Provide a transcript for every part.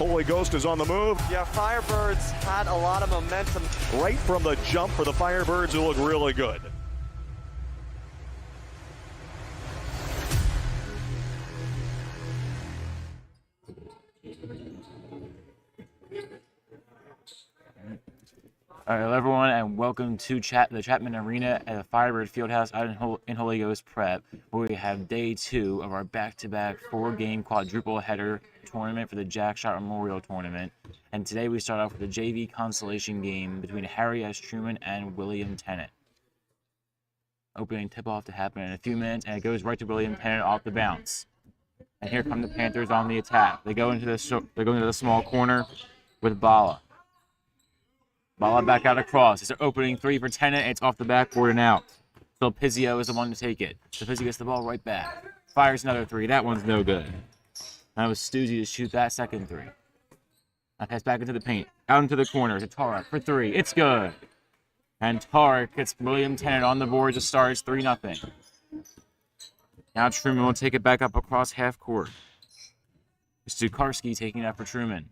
Holy Ghost is on the move. Yeah, Firebirds had a lot of momentum. Right from the jump for the Firebirds, who look really good. All right, hello everyone, and welcome to the Chapman Arena at the Firebird Fieldhouse out in Holy Ghost Prep, where we have day 2 of our back-to-back 4-game quadruple header tournament for the Schott Memorial Tournament. And today we start off with a JV consolation game between Harry S. Truman and William Tennent. Opening tip-off to happen in a few minutes, and it goes right to William Tennent off the bounce. And here come the Panthers on the attack. They go into the small corner with Bala. Bala back out across. It's an opening 3 for Tennent. It's off the backboard and out. So Pizzio is the one to take it. So Pizzio gets the ball right back. Fires another 3. That one's no good. That was Stuzy to shoot that second 3. I pass back into the paint. Out into the corner to Tarek for 3. It's good. And Tarek gets William Tennent on the board to start. It's 3-0. Now Truman will take it back up across half court. It's Dukarski taking that for Truman.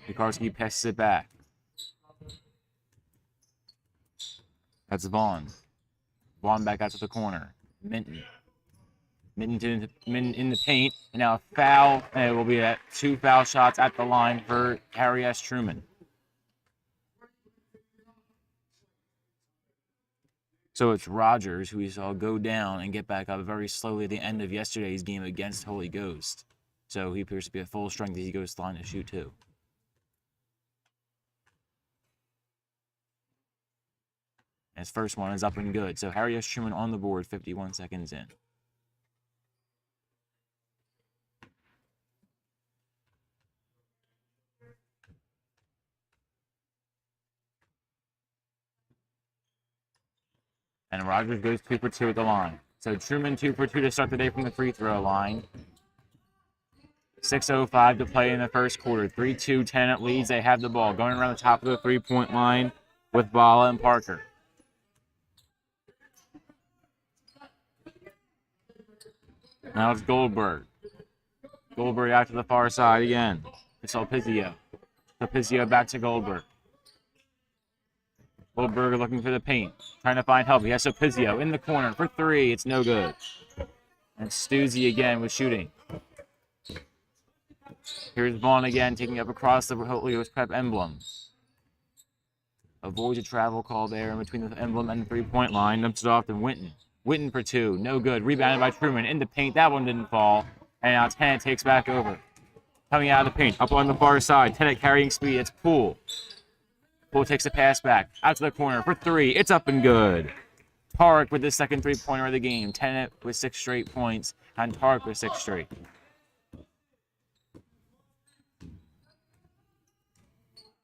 Dukarski passes it back. That's Vaughn. Vaughn back out to the corner. Minton in the paint. And now a foul. And it will be at 2 foul shots at the line for Harry S. Truman. So it's Rodgers, who we saw go down and get back up very slowly at the end of yesterday's game against Holy Ghost. So he appears to be at full strength as he goes to the line to shoot too. His first one is up and good. So Harry S. Truman on the board, 51 seconds in. And Rodgers goes 2 for 2 at the line. So Truman 2 for 2 to start the day from the free throw line. 6:05 to play in the first quarter. 3-2, Tennent leads. They have the ball. Going around the top of the three-point line with Bala and Parker. Now it's Goldberg. Goldberg out to the far side again. It's all Pizzio. So Pizzio back to Goldberg. Goldberg looking for the paint. Trying to find help. He has Pizzio in the corner for 3. It's no good. And Stuzy again with shooting. Here's Vaughn again taking up across the Holy Ghost Prep emblem. Avoids a travel call there in between the emblem and the three-point line. Dumps it off to Winton. Winton for 2. No good. Rebounded by Truman. In the paint. That one didn't fall. And now Tennent takes back over. Coming out of the paint. Up on the far side. Tennent carrying speed. It's Poole. Poole takes the pass back. Out to the corner for 3. It's up and good. Tarek with the second three-pointer of the game. Tennent with 6 straight points. And Tarek with 6 straight.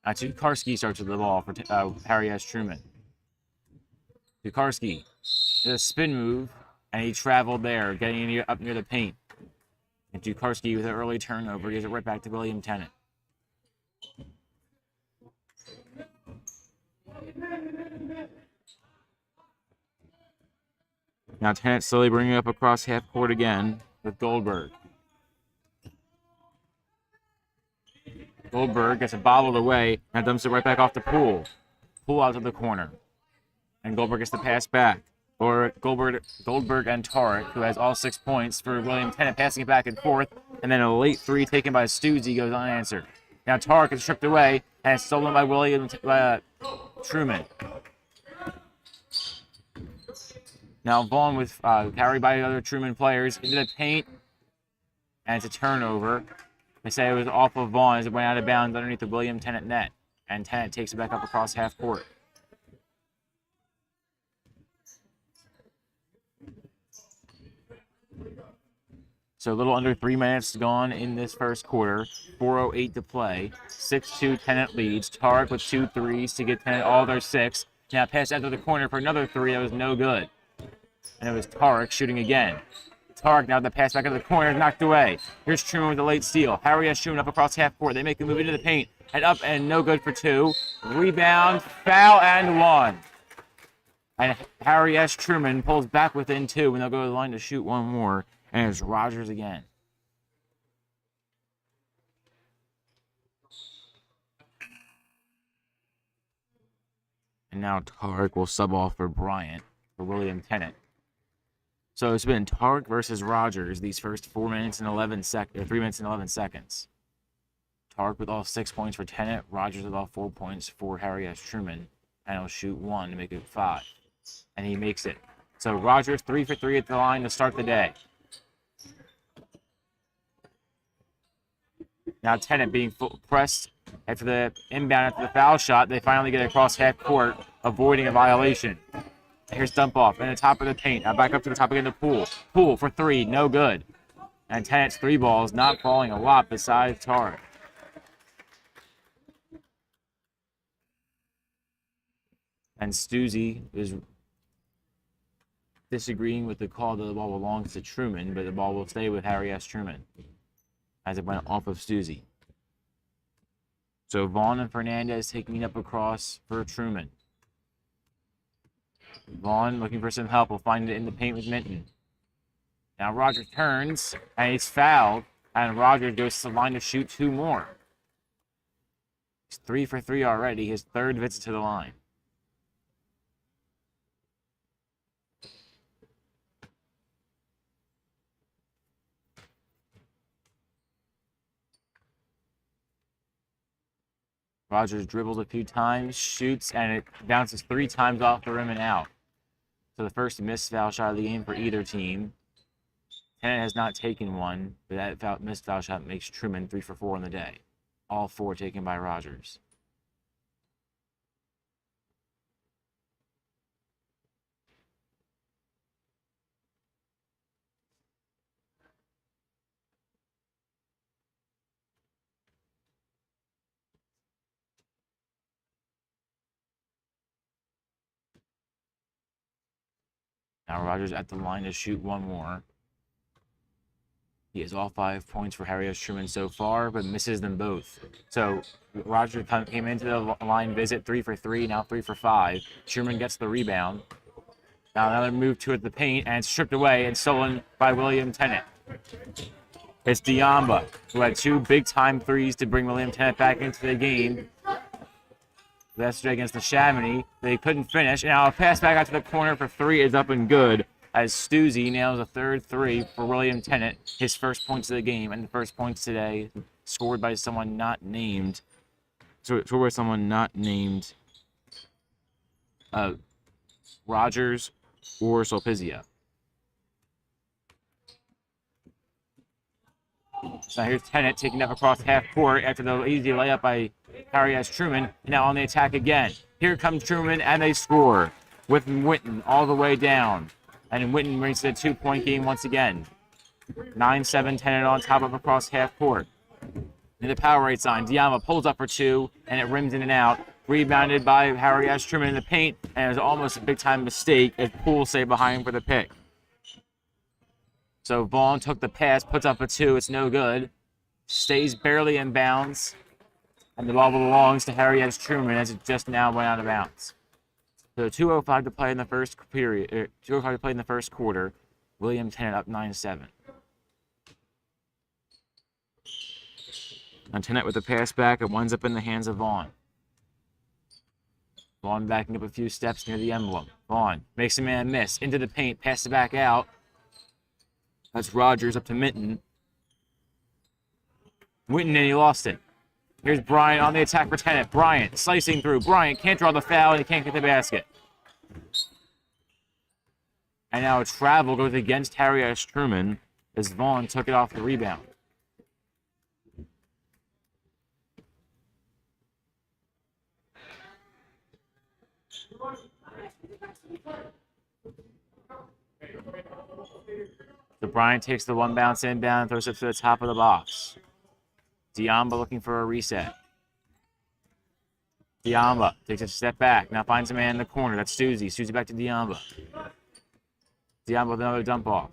Now Dukarski starts with the ball for Harry S. Truman. Dukarski. A spin move, and he traveled there, getting up near the paint. And Dukarski with an early turnover gives it right back to William Tennent. Now Tennent slowly bringing it up across half court again with Goldberg. Goldberg gets it bobbled away and dumps it right back off to Poole. Poole out to the corner. And Goldberg gets the pass back. Or Goldberg and Tarek, who has all 6 points for William Tennent, passing it back and forth. And then a late 3 taken by Stuzy goes unanswered. Now Tarek is stripped away and it's stolen by William Truman. Now Vaughn with carried by the other Truman players into the paint. And it's a turnover. They say it was off of Vaughn as it went out of bounds underneath the William Tennent net. And Tennent takes it back up across half court. So a little under 3 minutes gone in this first quarter. 4:08 to play. 6-2 Tennent leads. Tarek with 2 threes to get Tennent all their 6. Now pass out to the corner for another 3 that was no good. And it was Tarek shooting again. Tarek now the pass back into the corner, knocked away. Here's Truman with a late steal. Harry S. Truman up across half court. They make a move into the paint. And up and no good for 2. Rebound, foul, and 1. And Harry S. Truman pulls back within 2, and they'll go to the line to shoot one more. And it's Rodgers again. And now Tarek will sub off for Bryant for William Tennent. So it's been Tarek versus Rodgers these first 3 minutes and 11 seconds. Tarek with all 6 points for Tennent, Rodgers with all 4 points for Harry S. Truman, and he'll shoot 1 to make it 5. And he makes it. So Rodgers 3 for 3 at the line to start the day. Now Tennent being pressed after the inbound after the foul shot. They finally get across half court, avoiding a violation. Here's dump off in the top of the paint. Now back up to the top again to Poole. Poole for 3, no good. And Tennent's 3 balls not falling a lot besides Tarek. And Stuzy is disagreeing with the call that the ball belongs to Truman, but the ball will stay with Harry S. Truman as it went off of Stuzy. So Vaughn and Fernandez taking it up across for Truman. Vaughn looking for some help. Will find it in the paint with Minton. Now Rodgers turns, and he's fouled, and Rodgers goes to the line to shoot 2 more. He's 3 for 3 already, his 3rd visit to the line. Rodgers dribbles a few times, shoots, and it bounces 3 times off the rim and out. So the first missed foul shot of the game for either team. Tennent has not taken one, but that missed foul shot makes Truman 3 for 4 on the day. All 4 taken by Rodgers. Now Rodgers at the line to shoot 1 more. He has all 5 points for Harry S. Truman so far, but misses them both. So Rodgers came into the line visit 3 for 3, now 3 for 5. Truman gets the rebound. Now another move to the paint, and it's stripped away and stolen by William Tennent. It's Diamba, who had 2 big-time threes to bring William Tennent back into the game. Yesterday against the Chamonix, they couldn't finish. And now a pass back out to the corner for 3 is up and good as Stuzy nails a 3rd 3 for William Tennent, his first points of the game, and the first points today scored by someone not named. Rodgers or Solpizia. So here's Tennent taking up across half court after the easy layup by Harry S. Truman. Now on the attack again. Here comes Truman, and they score with Winton all the way down. And Winton brings it a 2-point game once again. 9-7 Tennent on top of across half court. In the power right sign, Diamba pulls up for 2, and it rims in and out. Rebounded by Harry S. Truman in the paint, and it was almost a big-time mistake as Poole stayed behind him for the pick. So Vaughn took the pass, puts up a 2. It's no good. Stays barely in bounds. And the ball belongs to Harry S. Truman as it just now went out of bounds. So 2:05 to play in the first period. 2:05 to play in the first quarter. William Tennent up 9-7. And Tennent with the pass back. It winds up in the hands of Vaughn. Vaughn backing up a few steps near the emblem. Vaughn makes a man miss. Into the paint. Passes back out. That's Rodgers up to Minton. Winton, and he lost it. Here's Bryant on the attack for Tennent. Bryant slicing through. Bryant can't draw the foul, and he can't get the basket. And now a travel goes against Harry S. Truman as Vaughn took it off the rebound. So Bryant takes the 1 bounce inbound and throws it to the top of the box. Diamba looking for a reset. Diamba takes a step back. Now finds a man in the corner. That's Stuzy. Stuzy back to Diamba. Diamba with another dump off.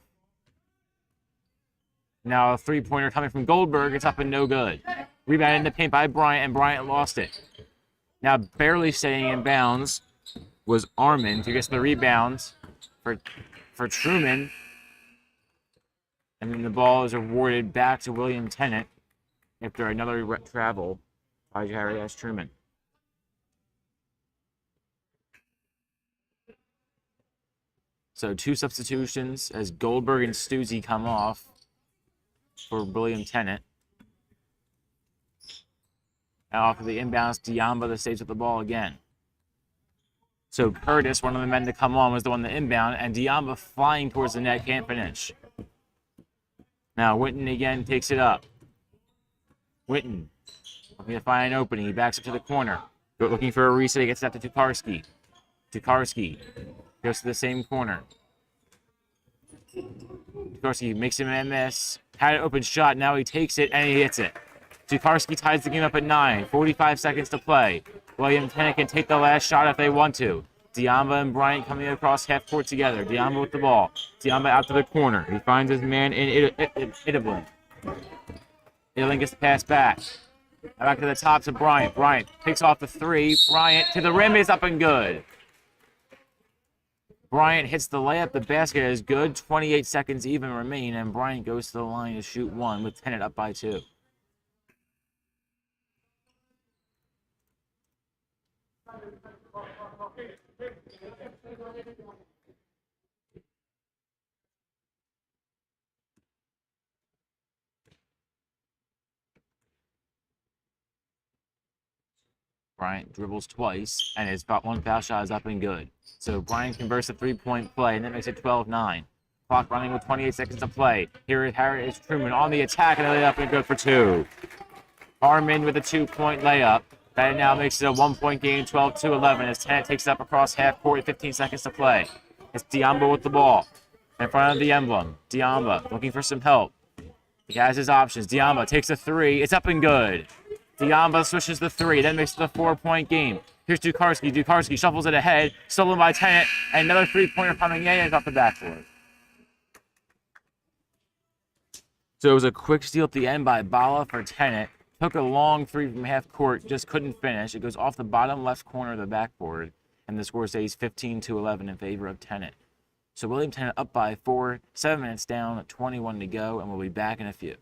Now a 3-pointer coming from Goldberg. It's up and no good. Rebounded in the paint by Bryant, and Bryant lost it. Now barely staying in bounds was Armond, who gets the rebounds for Truman. And then the ball is awarded back to William Tennent after another travel by Harry S. Truman. So 2 substitutions as Goldberg and Stuzzi come off for William Tennent. Now off of the inbounds, Diamba that stays with the ball again. So Curtis, one of the men to come on, was the one to inbound, and Diamba flying towards the net, can't finish. Now Winton again takes it up. Winton looking to find an opening. He backs up to the corner. Looking for a reset. He gets it up to Tukarski. Tukarski goes to the same corner. Tukarski makes him a miss. Had an open shot. Now he takes it and he hits it. Tukarski ties the game up at 9. 45 seconds to play. William Tennent can take the last shot if they want to. Diamba and Bryant coming across half court together. Diamba with the ball. Diamba out to the corner. He finds his man in Idabling. Idabling gets the pass back. Back to the top to Bryant. Bryant takes off the 3. Bryant to the rim is up and good. Bryant hits the layup. The basket is good. 28 seconds even remain, and Bryant goes to the line to shoot 1 with Tennent up by 2. Bryant dribbles twice, and his 1 foul shot is up and good. So Bryant converts a 3-point play, and that makes it 12-9. Clock running with 28 seconds to play. Here is Truman on the attack, and a layup and good for 2. Armond with a 2-point layup. That now makes it a 1-point game, 12-11, as Tennent takes it up across half court with 15 seconds to play. It's Diamba with the ball in front of the emblem. Diamba looking for some help. He has his options. Diamba takes a 3. It's up and good. Diamba switches the 3, then makes it a 4-point game. Here's Tukarski. Tukarski shuffles it ahead, stolen by Tennent, and another 3-pointer coming in, and it's off the backboard. So it was a quick steal at the end by Bala for Tennent. Took a long 3 from half court, just couldn't finish. It goes off the bottom left corner of the backboard, and the score stays 15-11 in favor of Tennent. So William Tennent up by 4, 7 minutes down, 21 to go, and we'll be back in a few.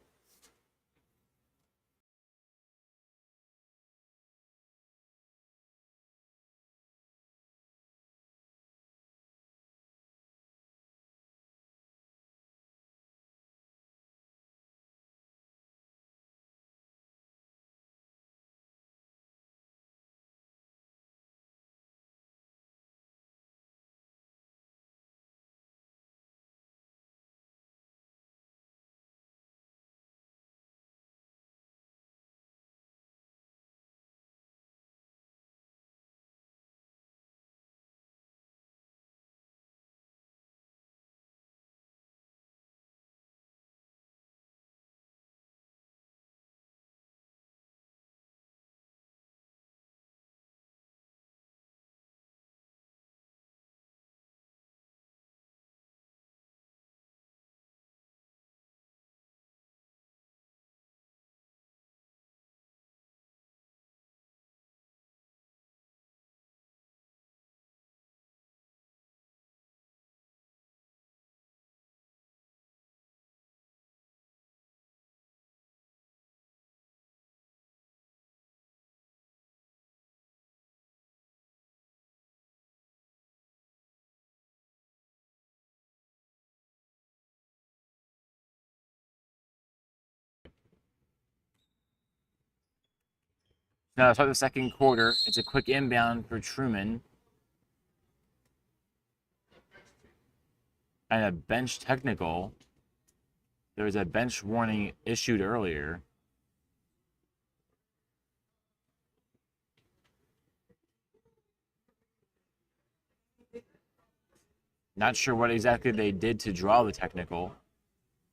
Now, to start the second quarter, it's a quick inbound for Truman. And a bench technical. There was a bench warning issued earlier. Not sure what exactly they did to draw the technical,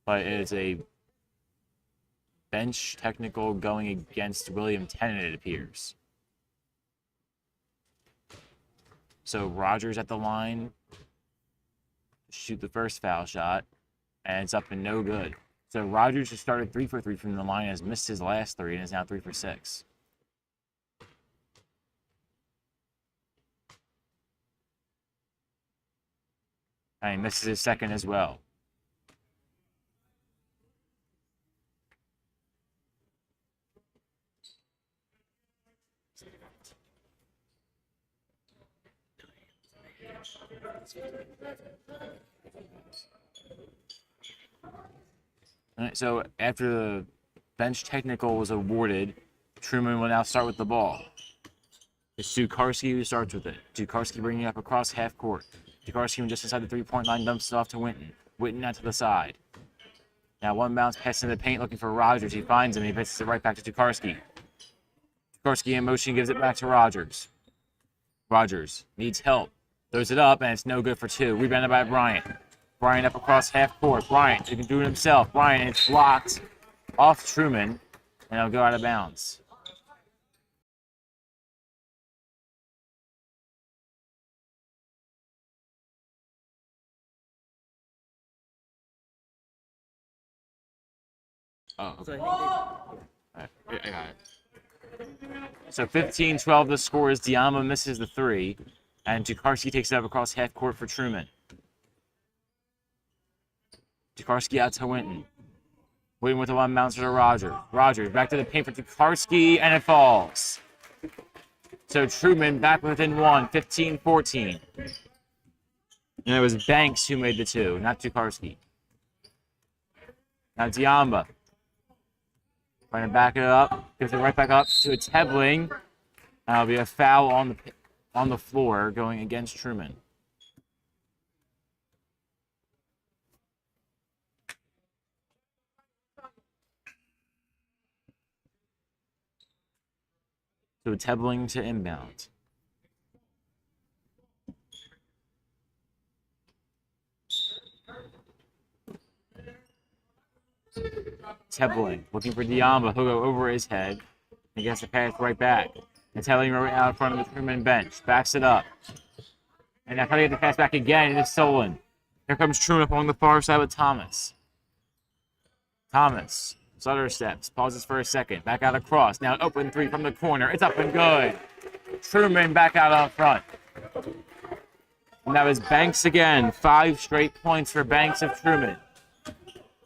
but it is a bench technical going against William Tennent, it appears. So Rodgers at the line to shoot the first foul shot, and it's up and no good. So Rodgers just started 3 for 3 from the line, has missed his last 3, and is now 3 for 6. And he misses his second as well. All right, so after the bench technical was awarded, Truman will now start with the ball. It's Dukarski who starts with it. Dukarski bringing it up across half court. Dukarski just inside the three-point line dumps it off to Winton. Winton out to the side. Now one bounce pass into the paint looking for Rodgers. He finds him. He passes it right back to Dukarski. Dukarski in motion gives it back to Rodgers. Rodgers needs help. Throws it up, and it's no good for two. Rebounded by Bryant. Bryant up across half court. Bryant, he can do it himself. Bryant, it's blocked off Truman, and it'll go out of bounds. Oh, okay. All right, I got it. So 15-12 the score is Diama misses the three, and Dukarski takes it up across half court for Truman. Dukarski out to Winton. Winton with a one bouncer to Rodgers. Rodgers back to the paint for Dukarski, and it falls. So Truman back within one, 15-14. And it was Banks who made the two, not Dukarski. Now Diamba. Trying to back it up, gives it right back up to a Tebling. That'll be a foul on the floor going against Truman. So Tebling to inbound. Tebling looking for Diamba. He'll go over his head and gets the pass right back. And Tebling right out in front of the Truman bench. Backs it up. And now trying to get the pass back again, and it's stolen. Here comes Truman up along the far side with Thomas. Thomas. Stutter steps. Pauses for a second. Back out across. Now open three from the corner. It's up and good. Truman back out on front. And that was Banks again. 5 straight points for Banks of Truman.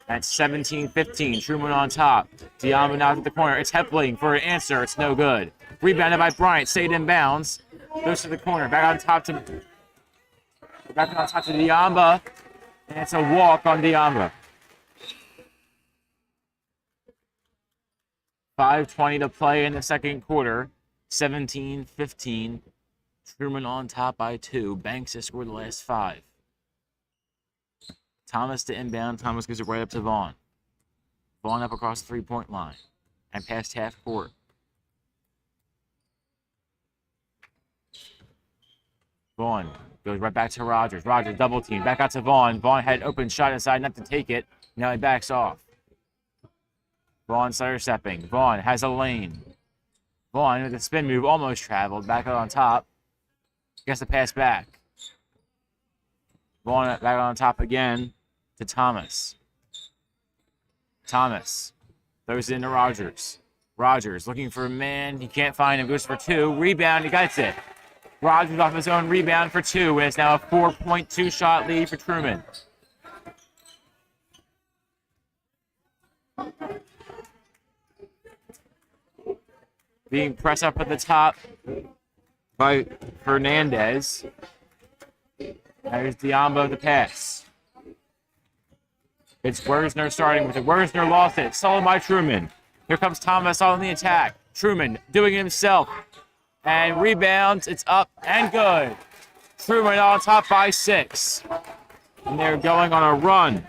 That's 17-15. Truman on top. Diamba now to the corner. It's Hepling for an answer. It's no good. Rebounded by Bryant. Stayed in bounds. Goes to the corner. Back on top to Diamba. And it's a walk on Diamba. 5:20 to play in the second quarter. 17-15. Truman on top by 2. Banks has scored the last 5. Thomas to inbound. Thomas gives it right up to Vaughn. Vaughn up across the three-point line and past half court. Vaughn goes right back to Rodgers. Rodgers double team. Back out to Vaughn. Vaughn had open shot inside, not to take it. Now he backs off. Vaughn stutter stepping. Vaughn has a lane. Vaughn with a spin move almost traveled. Back out on top. Gets the pass back. Vaughn back on top again to Thomas. Thomas throws it into Rodgers. Rodgers looking for a man. He can't find him. Goes for 2. Rebound. He gets it. Rodgers off his own rebound for 2. And it's now a 4.2 shot lead for Truman. Being pressed up at the top by Fernandez. There's Diamba the pass. It's Wersner starting with it. Wersner lost it. Stolen by Truman. Here comes Thomas on the attack. Truman doing it himself. And rebounds. It's up and good. Truman on top by 6. And they're going on a run.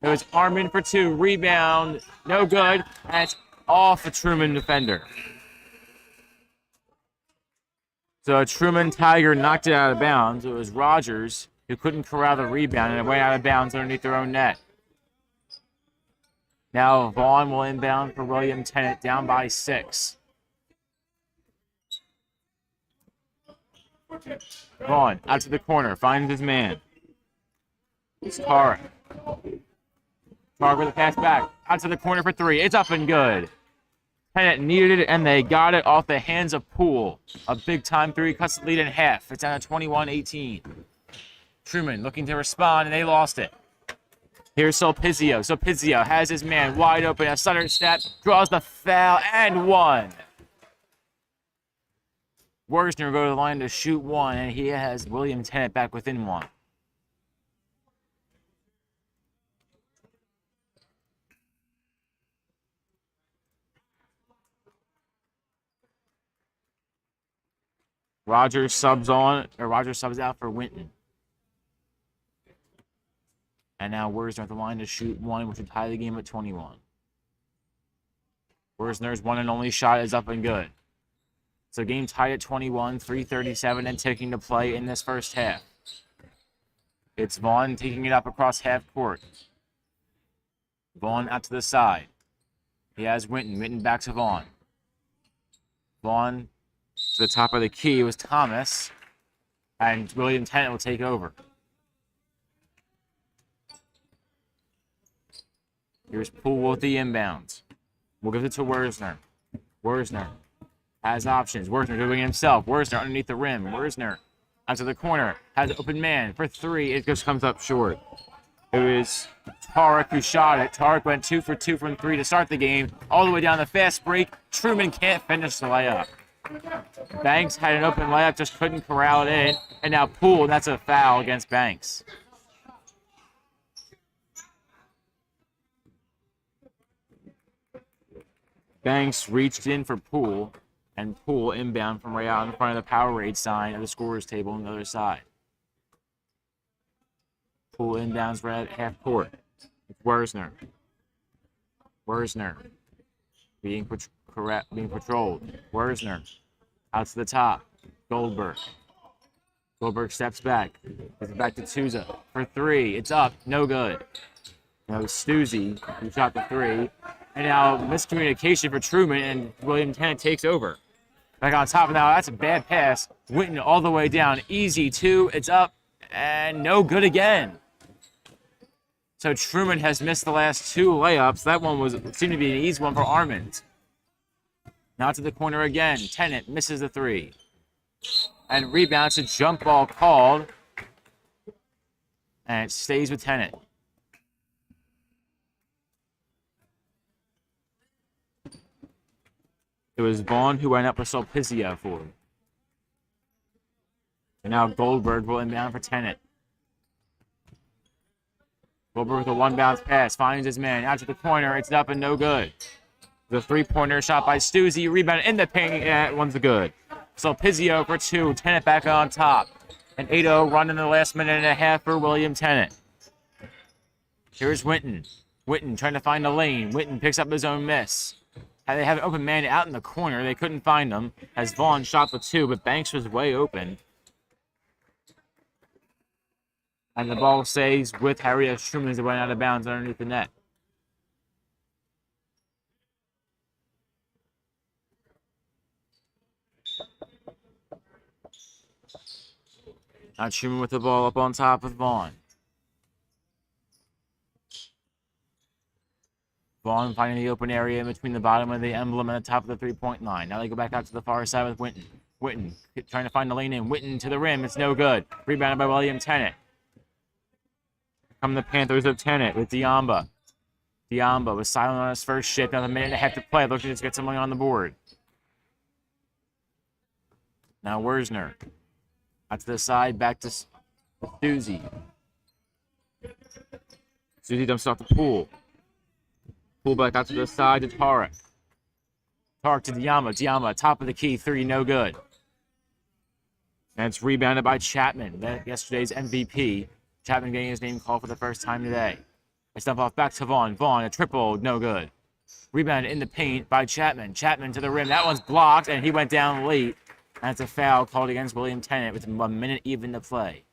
It was Armond for 2. Rebound. No good. And it's off a Truman defender. So a Truman Tiger knocked it out of bounds. It was Rodgers who couldn't corral the rebound, and it went out of bounds underneath their own net. Now Vaughn will inbound for William Tennent, down by 6. Vaughn out to the corner, finds his man. It's Tara. Tara with the pass back. Out to the corner for 3. It's up and good. Tennent needed it, and they got it off the hands of Poole. A big-time 3 cuts the lead in half. It's down to 21-18. Truman looking to respond, and they lost it. Here's Sulpizio. Sulpizio has his man wide open. A stutter step, draws the foul, and 1. Wersner go to the line to shoot 1, and he has William Tennent back within 1. Rodgers subs out for Winton. And now Worsner at the line to shoot one, which would tie the game at 21. Worsner's one and only shot is up and good. So game tied at 21, 3:37 and ticking to play in this first half. It's Vaughn taking it up across half court. Vaughn out to the side. He has Winton. Winton back to Vaughn. Vaughn to the top of the key was Thomas. And William Tennent will take over. Here's Poole with the inbounds. We'll give it to Worsner. Worsner has options. Worsner doing it himself. Worsner underneath the rim. Worsner out to the corner. Has an open man for three. It just comes up short. It was Tarek who shot it. Tarek went 2 for 2 from 3 to start the game. All the way down the fast break. Truman can't finish the layup. Banks had an open layup, just couldn't corral it in. And now Poole, and that's a foul against Banks. Banks reached in for Poole, and Poole inbound from right out in front of the Powerade sign of the scorer's table on the other side. Poole inbounds right at half court. It's Worsner. Worsner being patrolled. Worsner out to the top. Goldberg. Goldberg steps back. Gives it back to Souza for three. It's up. No good. Now Stuzy, who shot the three. And now miscommunication for Truman, and William Tennent takes over. Back on top now. That's a bad pass. Winton all the way down. Easy two. It's up. And no good again. So Truman has missed the last two layups. That one seemed to be an easy one for Armond. Now to the corner again. Tennent misses the three. And rebounds, a jump ball called. And it stays with Tennent. It was Vaughn who went up with Sulpicio for him. And now Goldberg will inbound for Tennent. Goldberg with a one-bounce pass, finds his man. Out to the corner, it's up and no good. The three-pointer shot by Stuzy, rebound in the paint, and that one's good. Sulpicio for two, Tennent back on top. An 8-0 run in the last minute and a half for William Tennent. Here's Winton. Winton trying to find a lane. Winton picks up his own miss. They have an open man out in the corner. They couldn't find him as Vaughn shot the two, but Banks was way open. And the ball stays with Harry S. Truman as it went out of bounds underneath the net. Now Truman with the ball up on top with Vaughn. Vaughn finding the open area in between the bottom of the emblem and the top of the three-point line. Now they go back out to the far side with Winton. Winton trying to find the lane in. Winton to the rim. It's no good. Rebounded by William Tennent. Come the Panthers of Tennent with Diamba. Diamba was silent on his first shift. Now a minute and a half to play. Looking to just get something on the board. Now Worsner. Out to the side. Back to Stuzy. Stuzy dumps off the Poole. Poole back out to the side to Tarek. Tarek to Diamba. Diamba, top of the key. Three, no good. And it's rebounded by Chapman, yesterday's MVP. Chapman getting his name called for the first time today. It's dump off back to Vaughn. Vaughn, a triple, no good. Rebounded in the paint by Chapman. Chapman to the rim. That one's blocked, and he went down late. And it's a foul called against William Tennent with a minute even to play.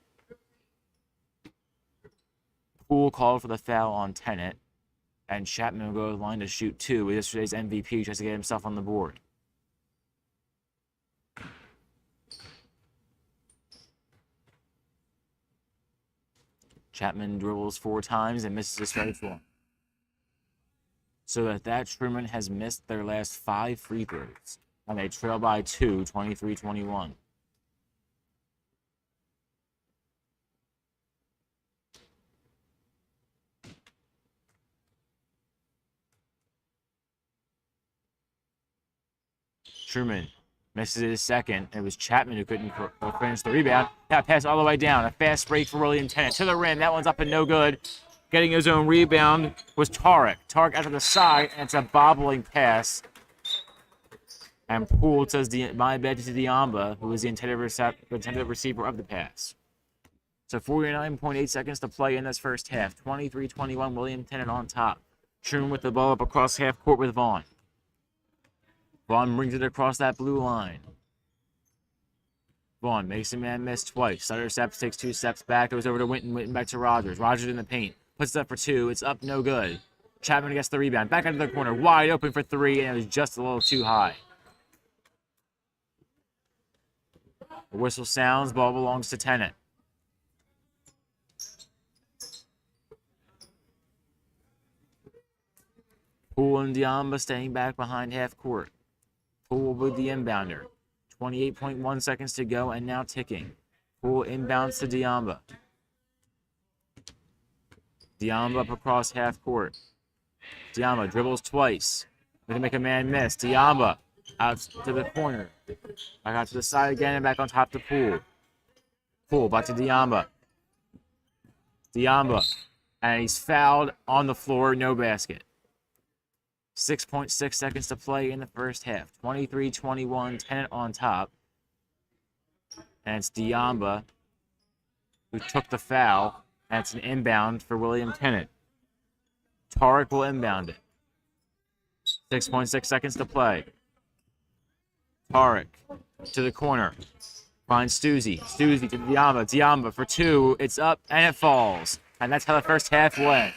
Poole called for the foul on Tennent. And Chapman will go to the line to shoot two with yesterday's MVP, tries to get himself on the board. Chapman dribbles 4 times and misses his first one. So that Truman has missed their last 5 free throws. And they trail by 2, 23-21. Truman misses his second. It was Chapman who couldn't finish the rebound. Now pass all the way down. A fast break for William Tennent to the rim. That one's up and no good. Getting his own rebound was Tarek. Tarek out to the side, and it's a bobbling pass. And Poole says my bad to Diamba, who is the intended receiver of the pass. So 49.8 seconds to play in this first half. 23-21, William Tennent on top. Truman with the ball up across half court with Vaughn. Vaughn brings it across that blue line. Vaughn makes a man miss twice. Stutter steps, takes 2 steps back, goes over to Winton. Winton back to Rodgers. Rodgers in the paint. Puts it up for 2. It's up, no good. Chapman gets the rebound. Back into the corner. Wide open for 3, and it was just a little too high. The whistle sounds. Ball belongs to Tennent. Poole and Diamba staying back behind half court. Poole with the inbounder. 28.1 seconds to go and now ticking. Poole inbounds to Diamba. Diamba up across half court. Diamba dribbles twice. Going to make a man miss. Diamba out to the corner. Back out to the side again and back on top to Poole. Poole back to Diamba. Diamba. And he's fouled on the floor. No basket. 6.6 seconds to play in the first half. 23-21, Tennent on top. And it's Diamba who took the foul. And it's an inbound for William Tennent. Tarek will inbound it. 6.6 seconds to play. Tarek to the corner. Finds Stuzy. Stuzy to Diamba. Diamba for 2. It's up and it falls. And that's how the first half went.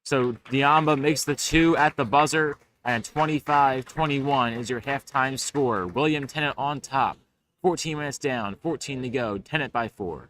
So Diamba makes the 2 at the buzzer, and 25-21 is your halftime score. William Tennent on top. 14 minutes down, 14 to go. Tennent by 4.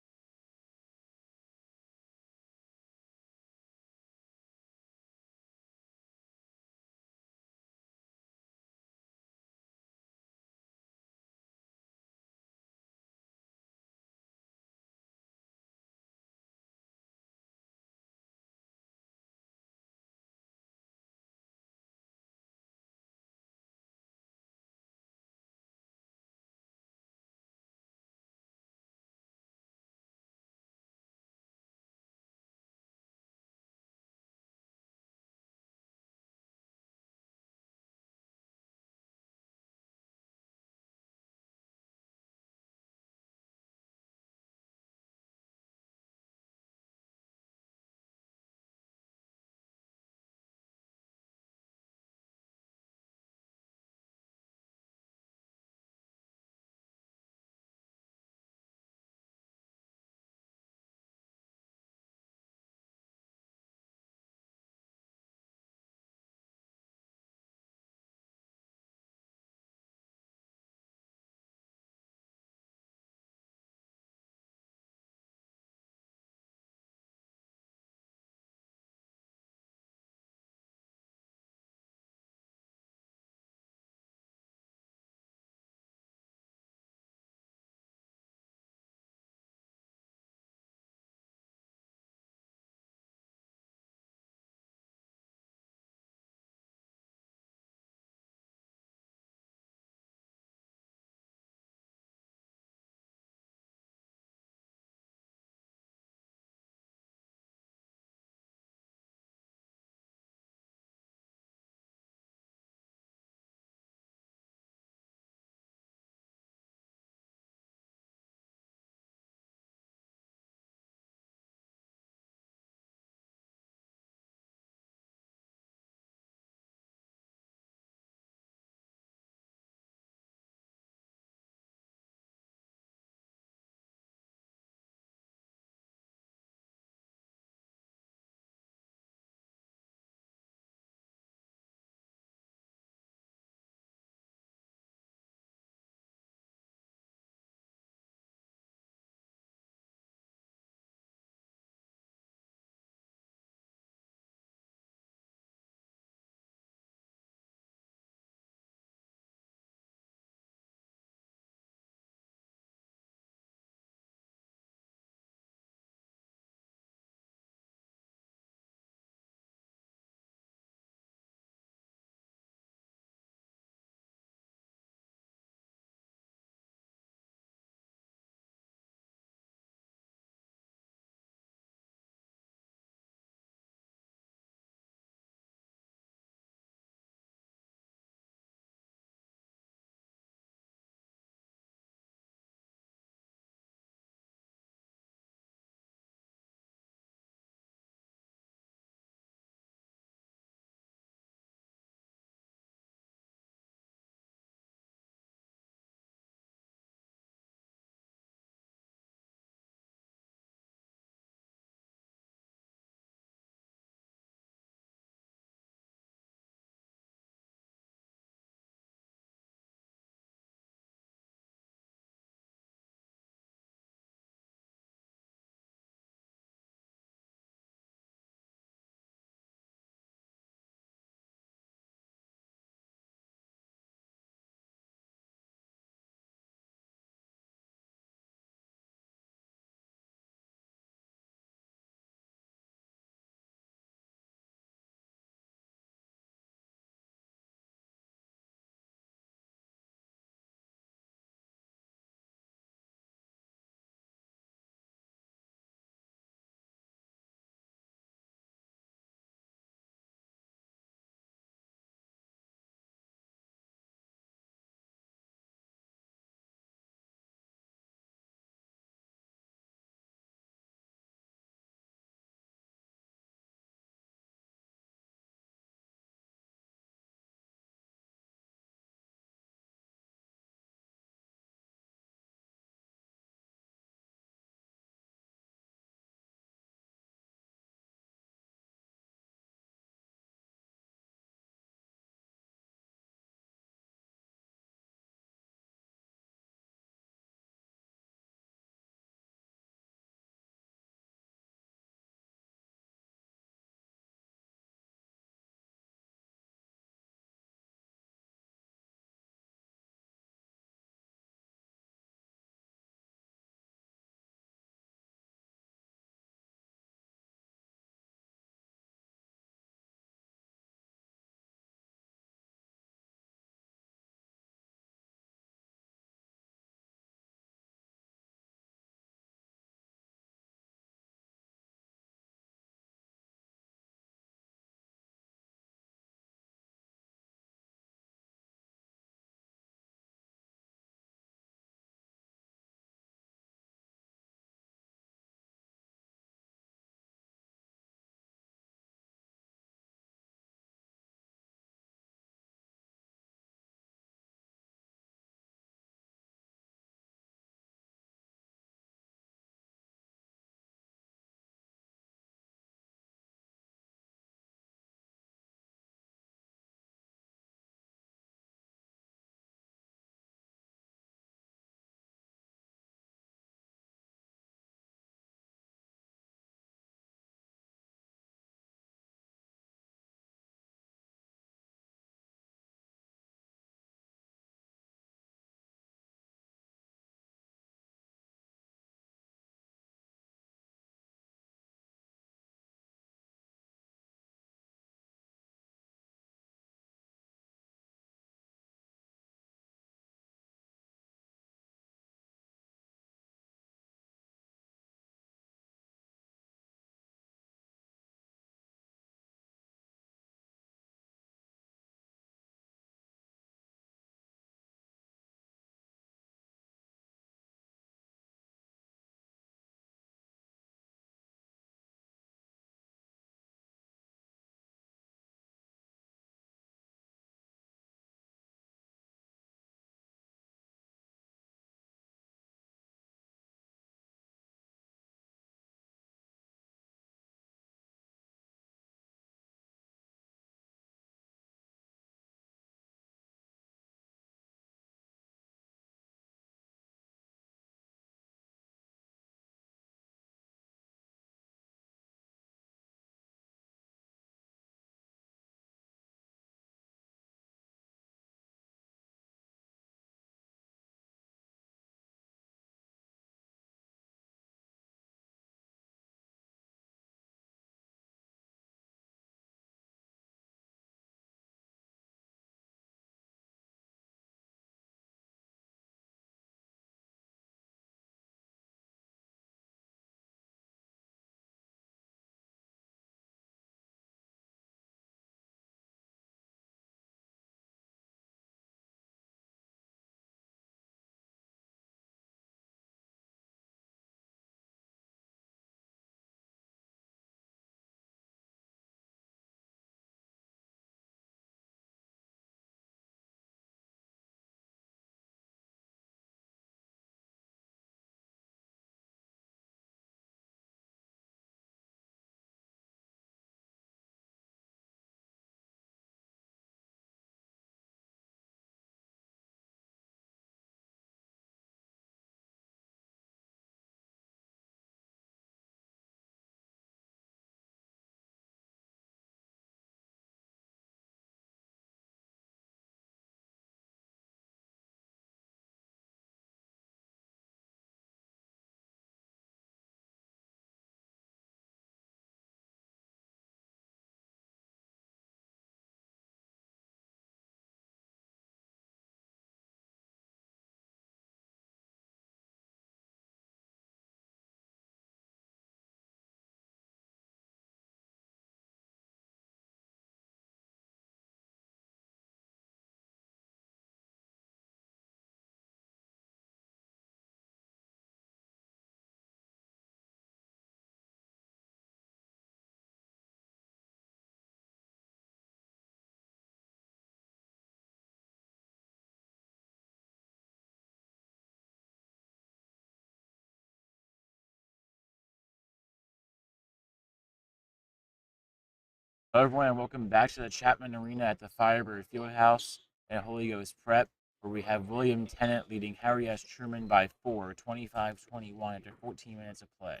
Hello everyone and welcome back to the Chapman Arena at the Firebird Fieldhouse at Holy Ghost Prep, where we have William Tennent leading Harry S. Truman by 4, 25-21 after 14 minutes of play.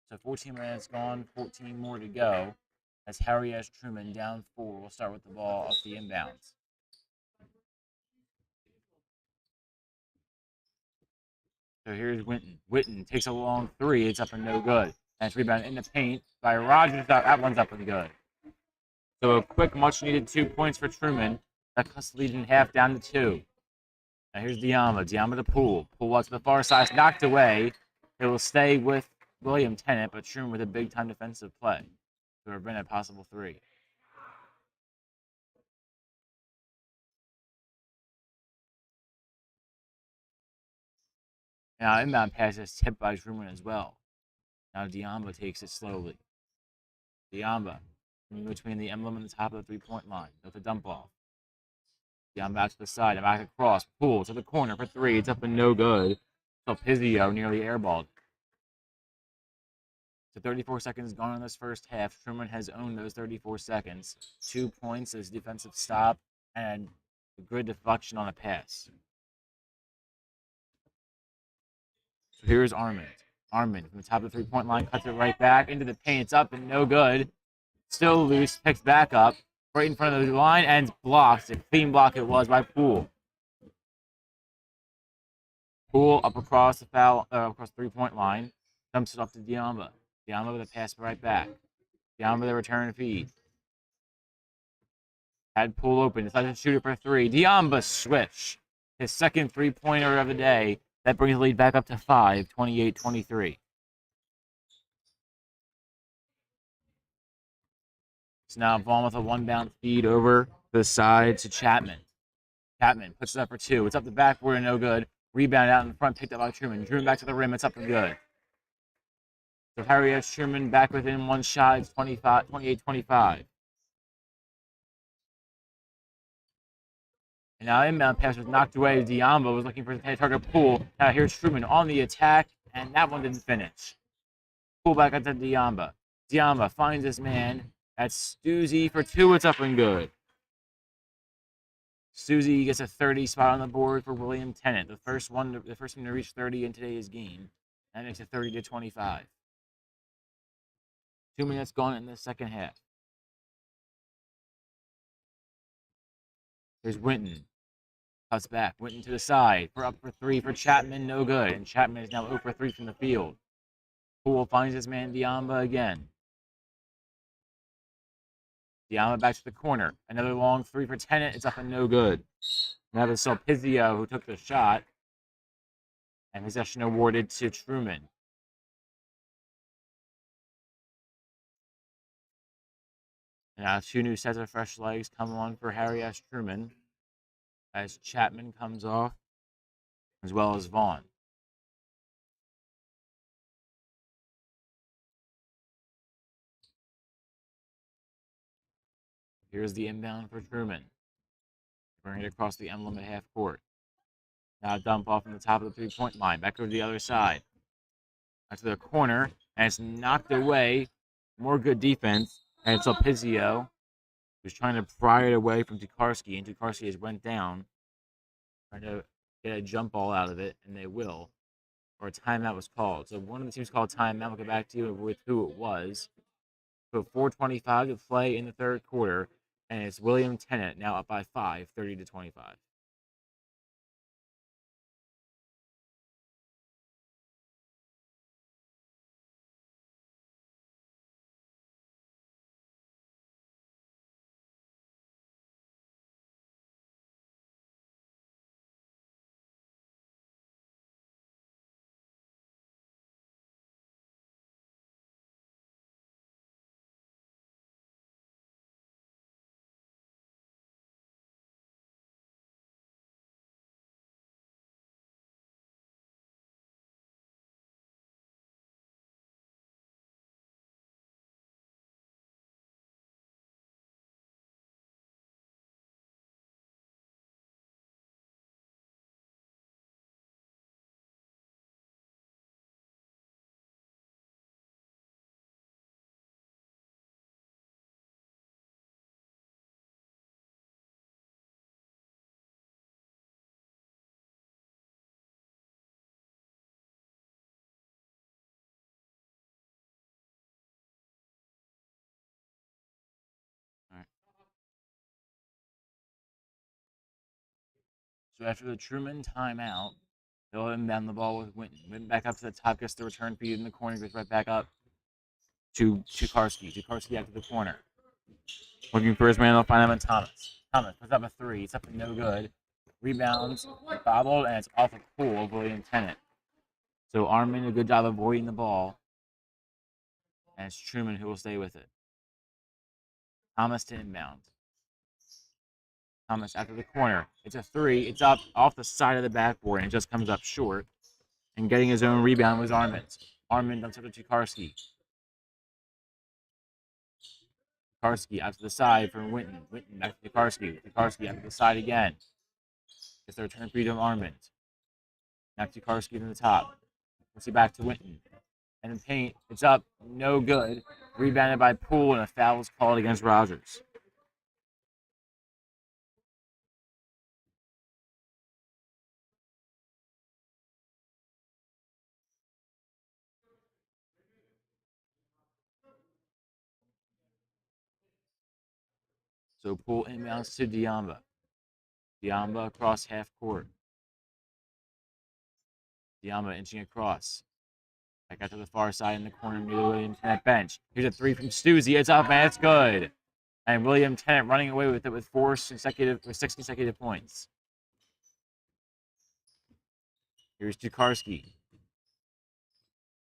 So 14 minutes gone, 14 more to go. As Harry S. Truman down 4 will start with the ball off the inbounds. So here's Winton. Winton takes a long 3. It's up and no good. And it's rebounded in the paint by Rodgers. That one's up and good. So a quick, much-needed 2 points for Truman. That cuts the lead in half down to 2. Now here's Diamba. Diamba to Poole. Poole out to the far side. Knocked away. It will stay with William Tennent, but Truman with a big-time defensive play to prevent a possible 3. Now inbound pass is tipped by Truman as well. Now Diamba takes it slowly. Diamba in between the emblem and the top of the 3-point line with a dump off. Diamba back to the side and back across. Poole to the corner for 3. It's up and no good. So Pizio nearly airballed. So 34 seconds gone in this first half. Truman has owned those 34 seconds. 2 points as defensive stop and a good deflection on a pass. So here's Armond. Armond from the top of the 3-point line cuts it right back into the paint. It's up and no good. Still loose. Picks back up right in front of the line and blocks. A clean block it was by Poole. Poole up across the across the 3-point line. Dumps it off to Diamba. Diamba with a pass right back. Diamba with a return feed. Had Poole open. Decided to shoot it for 3. Diamba switch. His second 3-pointer of the day. That brings the lead back up to 5, 28-23. So now Vaughn with a 1-bounce feed over the side to Chapman. Chapman puts it up for 2. It's up the backboard and no good. Rebound out in front, picked up by Truman. Truman back to the rim. It's up and good. So Harry S. Truman back within 1 shot. It's 28-25. And now inbound pass was knocked away. Diamba was looking for the target Poole. Now here's Truman on the attack, and that one didn't finish. Poole back up to Diamba. Diamba finds this man. That's Stuzy for 2. It's up and good. Stuzy gets a 30 spot on the board for William Tennent, the first one to reach 30 in today's game. That makes it 30-25. 2 minutes gone in the second half. Here's Winton. Cuts back. Winton to the side. Up for 3 for Chapman. No good. And Chapman is now 0 for 3 from the field. Poole finds his man Diamba again. Diamba back to the corner. Another long 3 for Tennent. It's up and no good. Now it's Pizio who took the shot. And possession awarded to Truman. And now 2 new sets of fresh legs come on for Harry S. Truman as Chapman comes off, as well as Vaughn. Here's the inbound for Truman. Bring it across the emblem at half court. Now dump off from the top of the 3-point line. Back over to the other side. Back to the corner, and it's knocked away. More good defense. And it's Pizio who's trying to pry it away from Tukarski, and Tukarski has went down. Trying to get a jump ball out of it, and they will. Or a timeout was called. So one of the teams called timeout. We'll get back to you with who it was. So 4:25 to play in the third quarter, and it's William Tennent now up by 5, 30-25. So after the Truman timeout, they'll inbound the ball with Winton. Winton back up to the top, gets the return feed in the corner, goes right back up to Tukarski. Tukarski out to the corner. Looking for his man, they'll find him in Thomas. Thomas puts up a three. It's up and no good. Rebounds, bobbled, and it's off a pool of William Tennent. So Armond, a good job avoiding the ball. And it's Truman who will stay with it. Thomas to inbound. Thomas after the corner. It's a three. It's up off the side of the backboard, and it just comes up short. And getting his own rebound was Armond. Armond dumps it to Tukarski. Tukarski out to the side for Winton. Winton back to Tukarski. Tukarski out to the side again. Gets the return feed to Armond. Now Tukarski to the top. Let's see back to Winton. And the paint, it's up, no good. Rebounded by Poole, and a foul is called against Rodgers. So Poole inbounds to Diamba. Diamba across half court. Diamba inching across. Back out to the far side in the corner near the William Tennent bench. Here's a three from Stuzy. It's up, man. It's good. And William Tennent running away with it with 6 consecutive points. Here's Tukarski.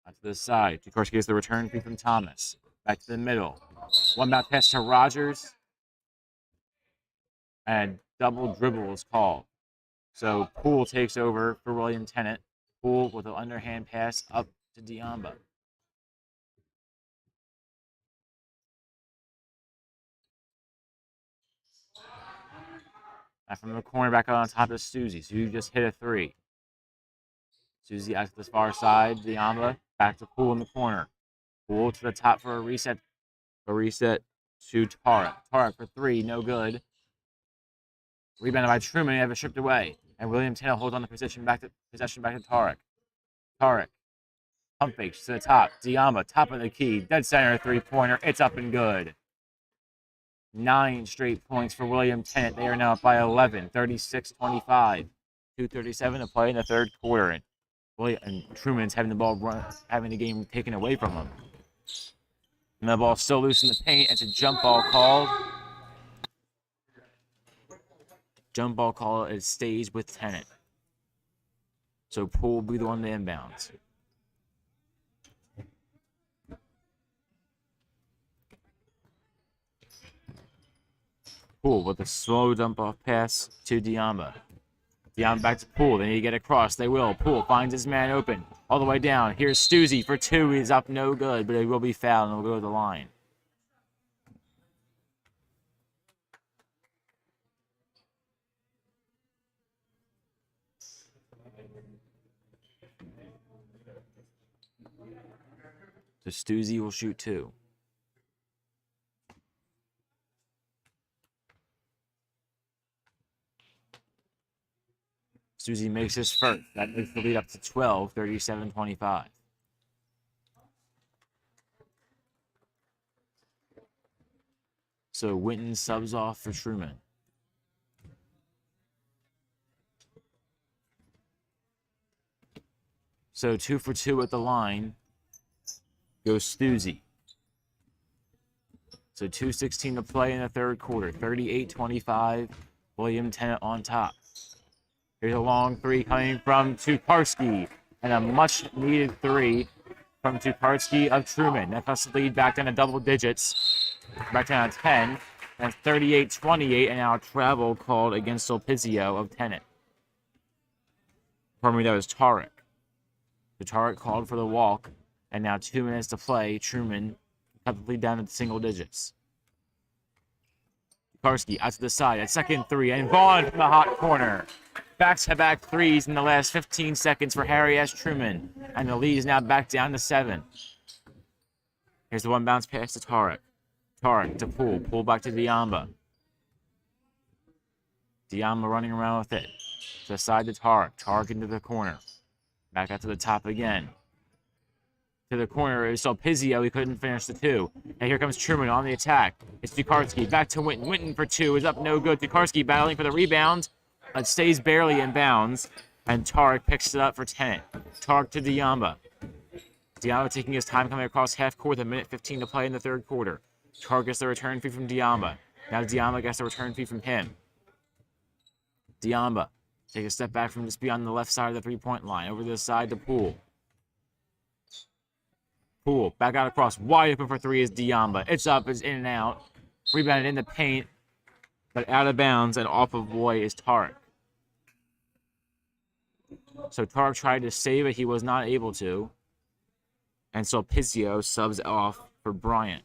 Out to the side. Tukarski gets the return feed from Thomas. Back to the middle. One bounce pass to Rodgers. And double dribble is called. So Poole takes over for William Tennent. Poole with an underhand pass up to Diamba. And from the corner back out on top of Suzy. Suzy just hit a three. Suzy out to the far side. Diamba back to Poole in the corner. Poole to the top for a reset. A reset to Tarek. Tarek for three, no good. Rebounded by Truman, have it stripped away. And William Tennent holds on the possession back to Tarek. Tarek. Pump fakes to the top. Diamba, top of the key. Dead center three-pointer. It's up and good. 9 straight points for William Tennent. They are now up by 11, 36-25. 2:37 to play in the third quarter. And Truman's having the game taken away from him. And the ball's still loose in the paint. It's a jump ball called. Jump ball call. It stays with Tennent. So Poole will be the one to inbounds. Poole with a slow dump off pass to Diamba. Diamba back to Poole. They need to get across. They will. Poole finds his man open. All the way down. Here's Stuzy for two. He's up no good, but he will be fouled and will go to the line. So Stuzy will shoot two. Stuzy makes his first. That makes the lead up to 12, 37-25. So Winton subs off for Truman. So 2 for 2 at the line goes Stuzy. So 2:16 to play in the third quarter. 38-25. William Tennent on top. Here's a long three coming from Tukarski. And a much-needed three from Tukarski of Truman. That puts the lead back down to double digits. Back down to 10. And 38-28. And now a travel called against Sulpizio of Tennent. Pardon me, that was Tarek. So Tarek called for the walk. And now 2 minutes to play. Truman cut the lead down to single digits. Tukarski out to the side. At second three. And Vaughn from the hot corner. Back-to-back threes in the last 15 seconds for Harry S. Truman. And the lead is now back down to 7. Here's the one bounce pass to Tarek. Tarek to Poole. Poole back to Diamba. Diamba running around with it. To the side to Tarek. Tarek into the corner. Back out to the top again. To the corner is Sulpizio. He couldn't finish the two. And here comes Truman on the attack. It's Tukarski. Back to Winton. Winton for two is up no good. Tukarski battling for the rebound. It stays barely in bounds, and Tarek picks it up for Tennent. Tarek to Diamba. Diamba taking his time coming across half court with 1:15 to play in the third quarter. Tarek gets the return fee from Diamba. Now Diamba gets the return fee from him. Diamba take a step back from just beyond the left side of the three-point line. Over to the side to Poole. Poole back out across. Wide open for three is Diamba. It's up, it's in and out. Rebounded in the paint, but out of bounds and off of Roy is Tarek. So Tarek tried to save it. He was not able to. And so Pizio subs off for Bryant.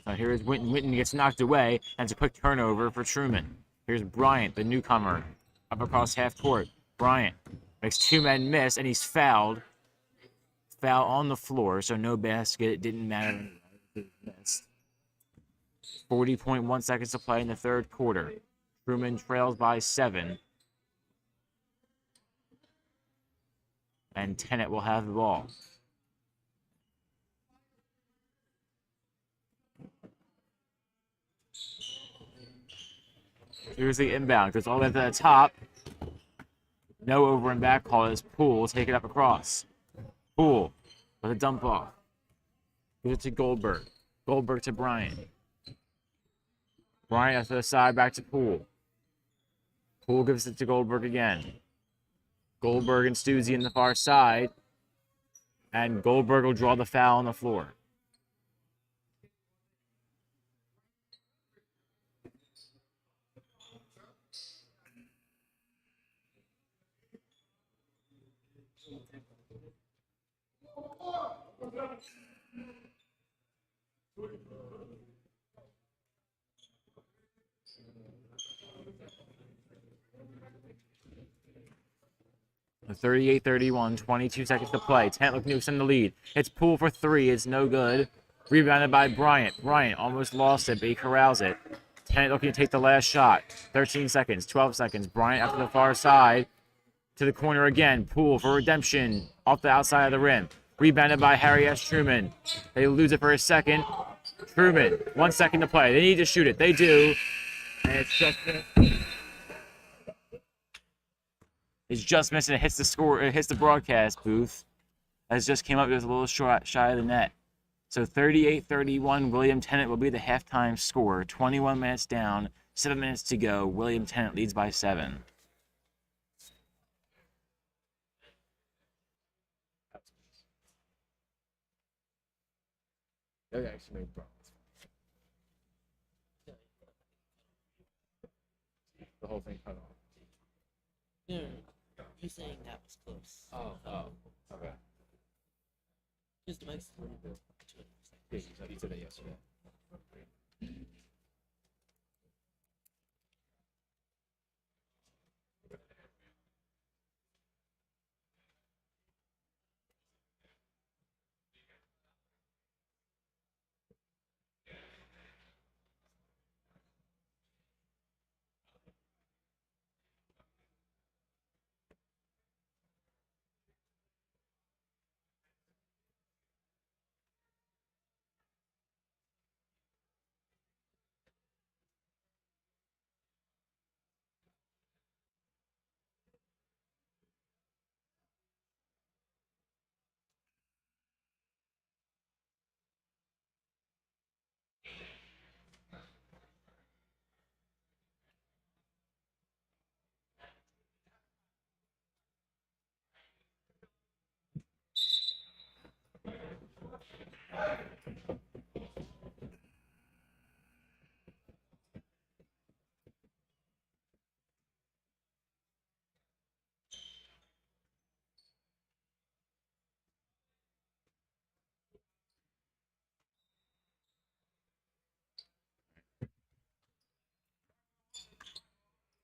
Now here is Winton. Winton gets knocked away, and it's a quick turnover for Truman. Here's Bryant, the newcomer, up across half court. Bryant makes two men miss, and he's fouled. Foul on the floor, so no basket. It didn't matter. 40.1 seconds to play in the third quarter. Truman trails by 7. And Tennent will have the ball. Here's the inbound. Goes all the way to the top. No over and back call as Poole take it up across. Poole with a dump off. Gives it to Goldberg. Goldberg to Bryant. Bryant off to the side, back to Poole. Poole gives it to Goldberg again. Goldberg and Stuzzi in the far side. And Goldberg will draw the foul on the floor. The 38-31, 22 seconds to play. Tennent looking to extend the lead. It's Poole for three. It's no good. Rebounded by Bryant. Bryant almost lost it, but he corrals it. Tennent looking to take the last shot. 13 seconds, 12 seconds. Bryant out to the far side. To the corner again. Poole for redemption. Off the outside of the rim. Rebounded by Harry S. Truman. They lose it for a second. Truman, 1 second to play. They need to shoot it. They do. And it's just missed. It's just missing. It hits the score. It hits the broadcast booth. As just came up, it was a little short, shy of the net. So 38-31, William Tennent will be the halftime scorer. 21 minutes down, 7 minutes to go. William Tennent leads by 7. That actually made problems. The whole thing cut off. No, you're saying that was close. Okay. Just the mic's a little bit. Yeah, you said that yesterday.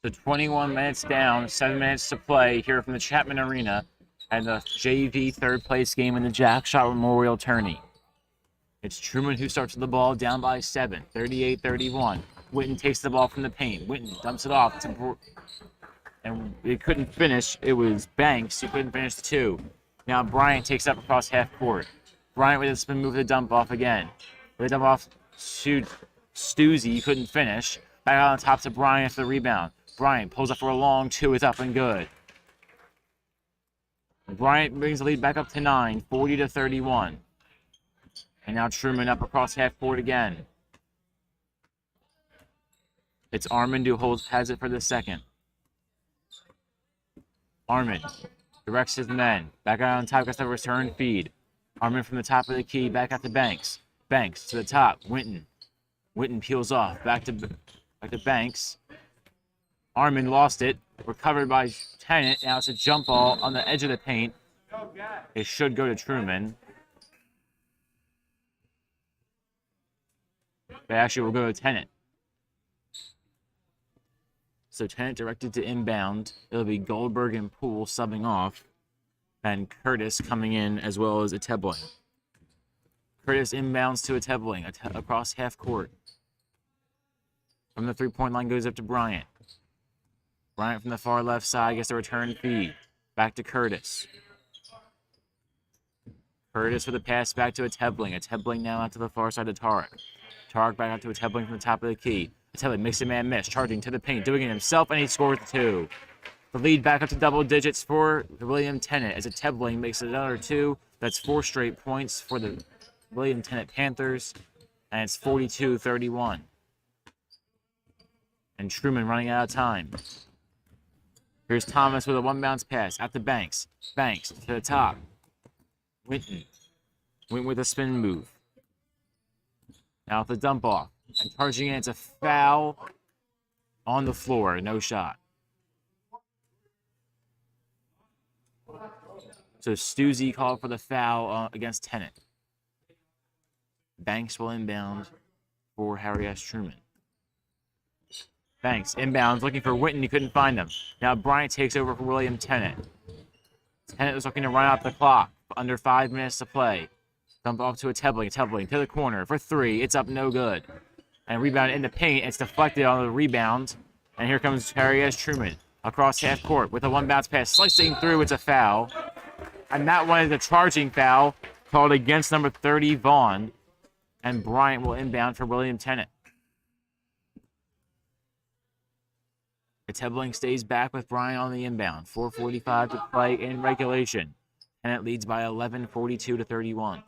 So 21 minutes down, 7 minutes to play here from the Chapman Arena and the JV third place game in the Schott Memorial Tourney. It's Truman who starts the ball down by 7, 38-31. Winton takes the ball from the paint. Winton dumps it off to and it couldn't finish. It was Banks who couldn't finish the two. Now Bryant takes up across half court. Bryant with a spin move to dump off again. With a dump off to Stuzy, he couldn't finish. Back out on top to Bryant after the rebound. Bryant pulls up for a long two. It's up and good. Bryant brings the lead back up to 9, 40-31. And now Truman up across half court again. It's Armond who has it for the second. Armond directs his men. Back out on top, gets the return feed. Armond from the top of the key, back out to Banks. Banks to the top, Winton. Winton peels off, back to Banks. Armond lost it, recovered by Tennent. Now it's a jump ball on the edge of the paint. It should go to Truman. But actually will go to Tennent. So Tennent directed to inbound. It'll be Goldberg and Poole subbing off. And Curtis coming in as well as Etebling. Curtis inbounds to Etebling across half court. From the three-point line goes up to Bryant. Bryant from the far left side gets the return feed. Back to Curtis. Curtis with a pass back to Etebling. Etebling now out to the far side to Tarek. Tarek back out to Etebling from the top of the key. Etebling makes a man miss, charging to the paint, doing it himself, and he scores two. The lead back up to double digits for William Tennent as Etebling makes another two. That's 4 straight points for the William Tennent Panthers, and it's 42-31. And Truman running out of time. Here's Thomas with a one-bounce pass out to Banks. Banks to the top. Winton. Winton with a spin move. Now with the dump off. And charging in, it's a foul on the floor. No shot. So Stuzy called for the foul against Tennent. Banks will inbound for Harry S. Truman. Banks inbounds, looking for Winton. He couldn't find him. Now Bryant takes over for William Tennent. Tennent was looking to run out the clock. Under 5 minutes to play. Dump off to Etebling. Etebling to the corner for 3. It's up no good. And rebound in the paint. It's deflected on the rebound. And here comes Harry S. Truman across half court with a one-bounce pass. Slicing through, it's a foul. And that one is a charging foul called against number 30, Vaughn. And Bryant will inbound for William Tennent. Etebling stays back with Bryant on the inbound. 4:45 to play in regulation. Tennent leads by 11, 42-31.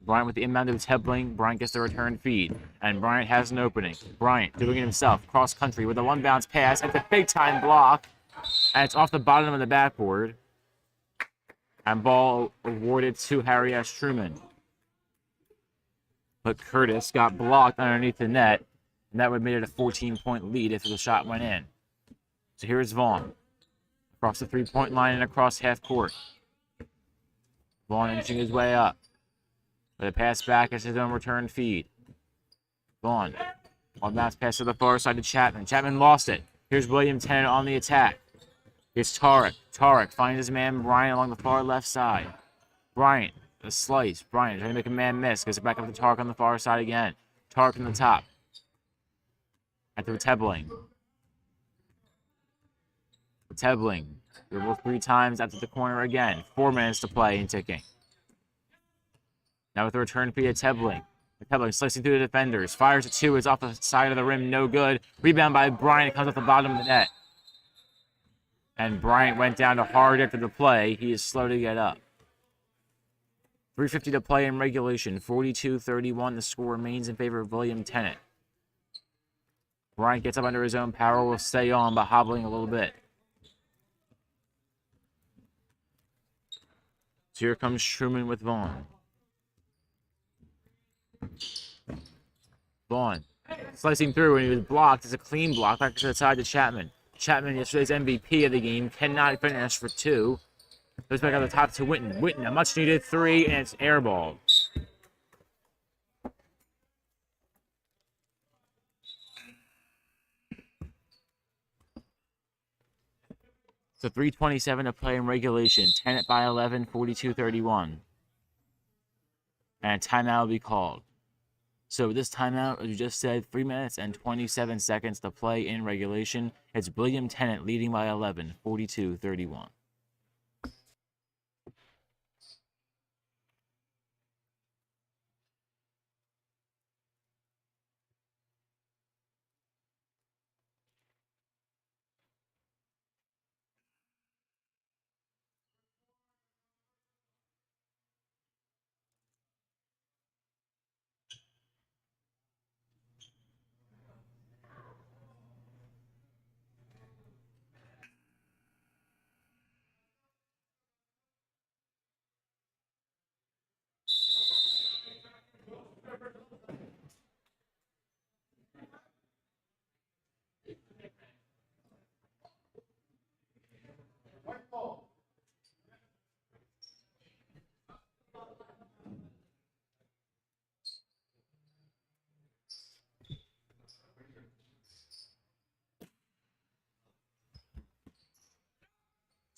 Bryant with the inbound to Etebling. Bryant gets the return feed. And Bryant has an opening. Bryant doing it himself. Cross country with a one-bounce pass. It's a big-time block. And it's off the bottom of the backboard. And ball awarded to Harry S. Truman. But Curtis got blocked underneath the net. And that would have made it a 14-point lead if the shot went in. So here's Vaughn. Across the three-point line and across half court. Vaughn inching his way up. With a pass back as his own return feed. Vaughn. One bounce pass to the far side to Chapman. Chapman lost it. Here's William Tennent on the attack. Here's Tarek. Tarek finds his man Bryant along the far left side. Bryant, the slice. Bryant trying to make a man miss. Gets it back up to Tarek on the far side again. Tarek on the top. At the Etebling. Etebling. Dribble 3 times out to the corner again. 4 minutes to play and ticking. Now with the return feed Etebling. Etebling slicing through the defenders. Fires a 2. It's off the side of the rim. No good. Rebound by Bryant. It comes off the bottom of the net. And Bryant went down to hard after the play. He is slow to get up. 3:50 to play in regulation. 42-31. The score remains in favor of William Tennent. Bryant gets up under his own power. Will stay on, but hobbling a little bit. So here comes Truman with Vaughn. Vaughn slicing through, and he was blocked. It's a clean block back to the side to Chapman. Chapman, yesterday's MVP of the game, cannot finish for 2. Goes back on the top to Winton. Winton, a much-needed 3, and it's airballed. So 3:27 to play in regulation. Tennent by 11, 42-31. And a timeout will be called. So this timeout, as you just said, 3 minutes and 27 seconds to play in regulation. It's William Tennent leading by 11, 42-31.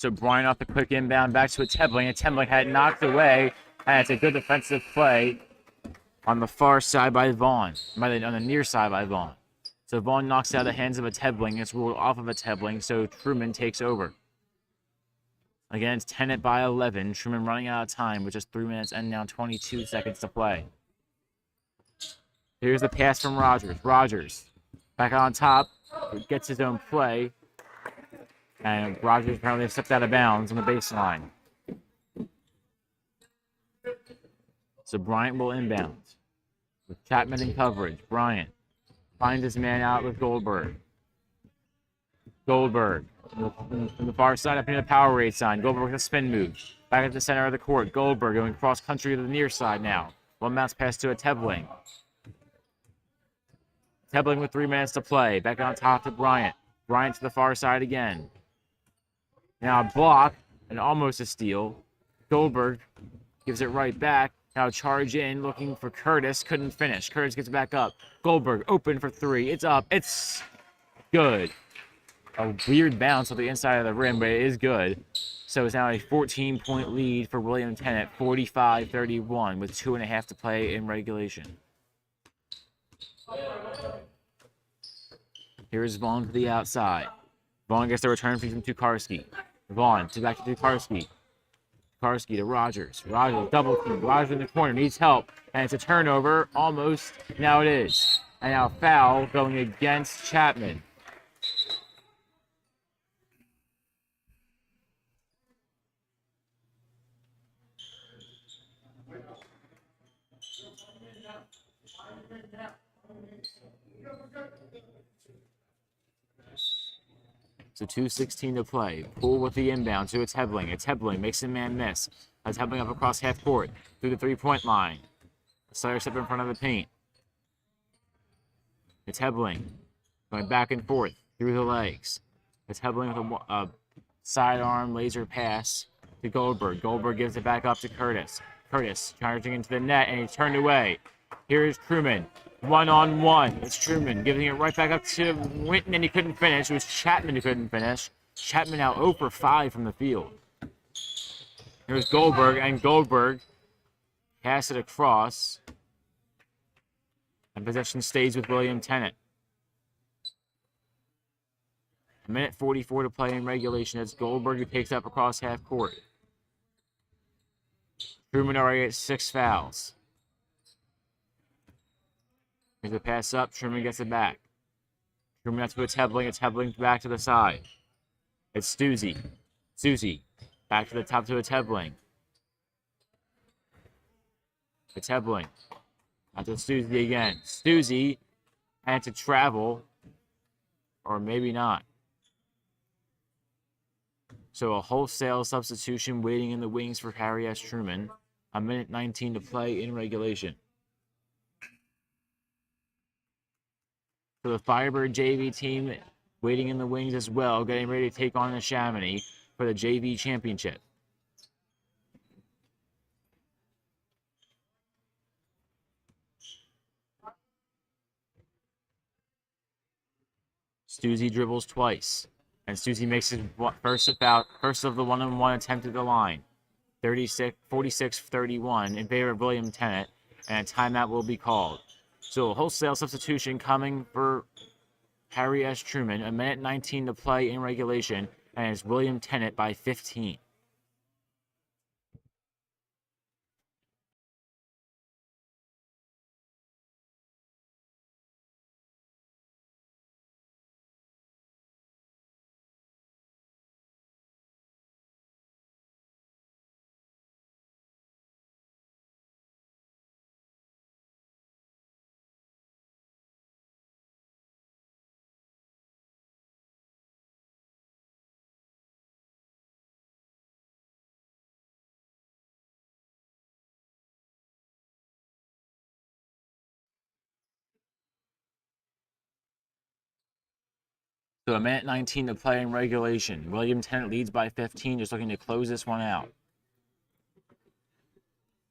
So Bryant off the quick inbound back to a Tebling. And Tebling had it knocked away, and it's a good defensive play on the far side by Vaughn, on the near side by Vaughn. So Vaughn knocks out of the hands of a Tebling. It's ruled off of a Tebling, so Truman takes over. Again, it's Tennent by 11. Truman running out of time with just 3 minutes and now 22 seconds to play. Here's the pass from Rodgers. Rodgers back on top, gets his own play. And Rodgers apparently stepped out of bounds on the baseline. So Bryant will inbound with Chapman in coverage. Bryant finds his man out with Goldberg. Goldberg from the far side up near the power rate sign. Goldberg with a spin move. Back at the center of the court. Goldberg going cross country to the near side now. One bounce pass to a Tebling. Tebling with 3 minutes to play. Back on top to Bryant. Bryant to the far side again. Now a block and almost a steal. Goldberg gives it right back. Now charge in, looking for Curtis. Couldn't finish. Curtis gets back up. Goldberg open for three. It's up. It's good. A weird bounce on the inside of the rim, but it is good. So it's now a 14-point lead for William Tennent, 45-31, with 2.5 to play in regulation. Here's Vaughn to the outside. Vaughn gets the return from Tukarski. Vaughn to back to Tukarski. Tukarski to Rodgers. Rodgers double team. Rodgers in the corner needs help, and it's a turnover. Almost. Now it is. And now foul going against Chapman. So 2:16 to play. Poole with the inbound to a Tebling. A Tebling makes a man miss. A Tebling up across half court through the three-point line. A Sire step in front of the paint. A Tebling going back and forth through the legs. A Tebling with a sidearm laser pass to Goldberg. Goldberg gives it back up to Curtis. Curtis charging into the net, and he's turned away. Here's Truman. One-on-one. It's Truman giving it right back up to Winton, and he couldn't finish. It was Chapman who couldn't finish. Chapman now 0 for 5 from the field. Here's Goldberg, and Goldberg pass it across. And possession stays with William Tennent. 1:44 to play in regulation. It's Goldberg who takes up across half court. Truman already at 6 fouls. Here's the pass up. Truman gets it back. Truman has to put Tebling. It's Tebling back to the side. It's Stuzy. Susie back to the top to a Tebling. It's Tebling. Out to Stuzy again. Stuzy and to travel. Or maybe not. So a wholesale substitution waiting in the wings for Harry S. Truman. 1:19 to play in regulation. So the Firebird JV team waiting in the wings as well, getting ready to take on the Chamonix for the JV championship. Stuzy dribbles twice, and Stuzy makes his first of the one-on-one attempt at the line. 46-31 in favor of William Tennent, and a timeout will be called. So a wholesale substitution coming for Harry S. Truman. 1:19 to play in regulation, and it's William Tennent by 15. So 1:19 to play in regulation. William Tennent leads by 15, just looking to close this one out.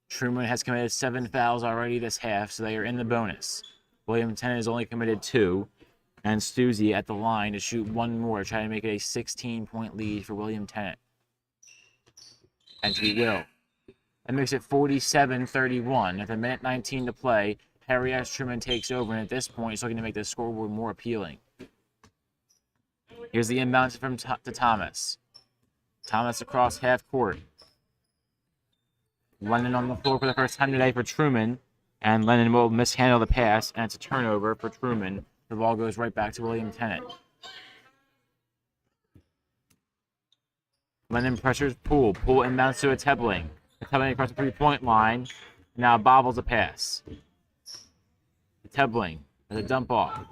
Truman has committed 7 fouls already this half, so they are in the bonus. William Tennent has only committed 2, and Stuzy at the line to shoot 1 more, trying to make it a 16-point lead for William Tennent. And he will. That makes it 47-31. At the 1:19 to play, Harry S. Truman takes over, and at this point, he's looking to make the scoreboard more appealing. Here's the inbound to Thomas. Thomas across half court. Lennon on the floor for the first time today for Truman. And Lennon will mishandle the pass, and it's a turnover for Truman. The ball goes right back to William Tennent. Lennon pressures Poole. Poole inbounds to Tebling. Tebling across the three-point line. Now bobbles a pass. Tebling with a dump off.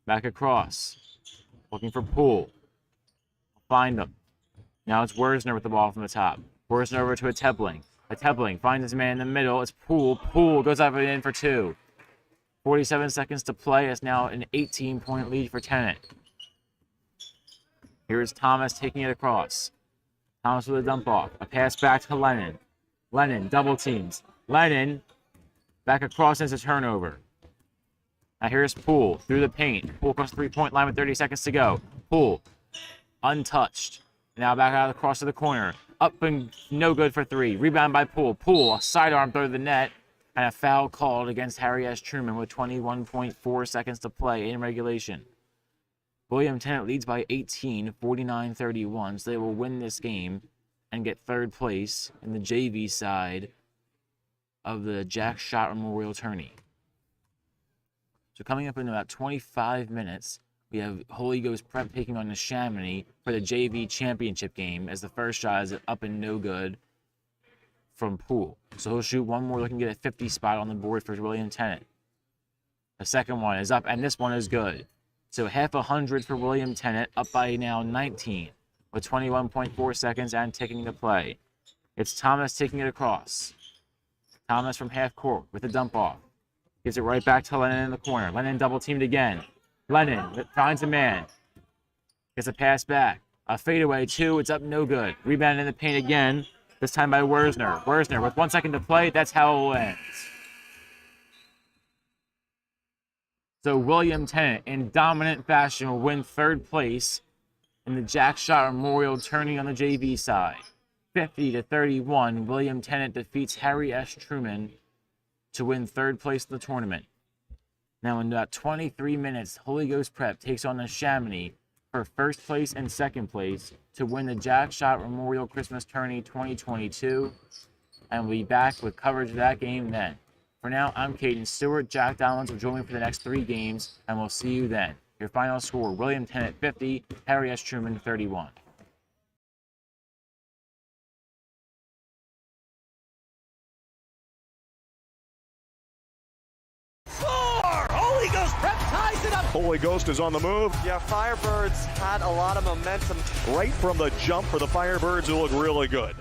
Back across. Looking for Poole. Find him. Now it's Worsner with the ball from the top. Worsner over to Tebling. Tebling finds his man in the middle. It's Poole. Poole goes up and in for 2. 47 seconds to play. It's now an 18-point lead for Tennent. Here's Thomas taking it across. Thomas with a dump off. A pass back to Lennon. Lennon double teams. Lennon back across as a turnover. Now here's Poole through the paint. Poole across the three-point line with 30 seconds to go. Poole untouched. Now back out across to the corner. Up and no good for 3. Rebound by Poole. Poole, a sidearm through the net. And a foul called against Harry S. Truman with 21.4 seconds to play in regulation. William Tennent leads by 18, 49-31. So they will win this game and get 3rd place in the JV side of the Schott Memorial Tourney. So coming up in about 25 minutes, we have Holy Ghost Prep taking on the Chamonix for the JV championship game, as the first shot is up and no good from Poole. So he'll shoot 1 more, looking to get a 50 spot on the board for William Tennent. The second one is up, and this one is good. So half 100 for William Tennent, up by now 19, with 21.4 seconds and ticking to play. It's Thomas taking it across. Thomas from half court with a dump off. Gives it right back to Lennon in the corner. Lennon double teamed again. Lennon finds a man. Gets a pass back. A fadeaway 2. It's up no good. Rebound in the paint again. This time by Worsner. Worsner with 1 second to play. That's how it will end. So William Tennent, in dominant fashion, will win 3rd place in the Schott Memorial Tourney on the JV side. 50-31, William Tennent defeats Harry S. Truman to win 3rd place in the tournament. Now in about 23 minutes, Holy Ghost Prep takes on the Chamonix for 1st place and 2nd place to win the Schott Memorial Christmas Tourney 2022. And we'll be back with coverage of that game then. For now, I'm Caden Stewart. Jack Dowlands will join me for the next 3 games, and we'll see you then. Your final score, William Tennent 50, Harry S. Truman 31. Holy Ghost Prep ties it up. Holy Ghost is on the move. Yeah, Firebirds had a lot of momentum. Right from the jump for the Firebirds, who look really good.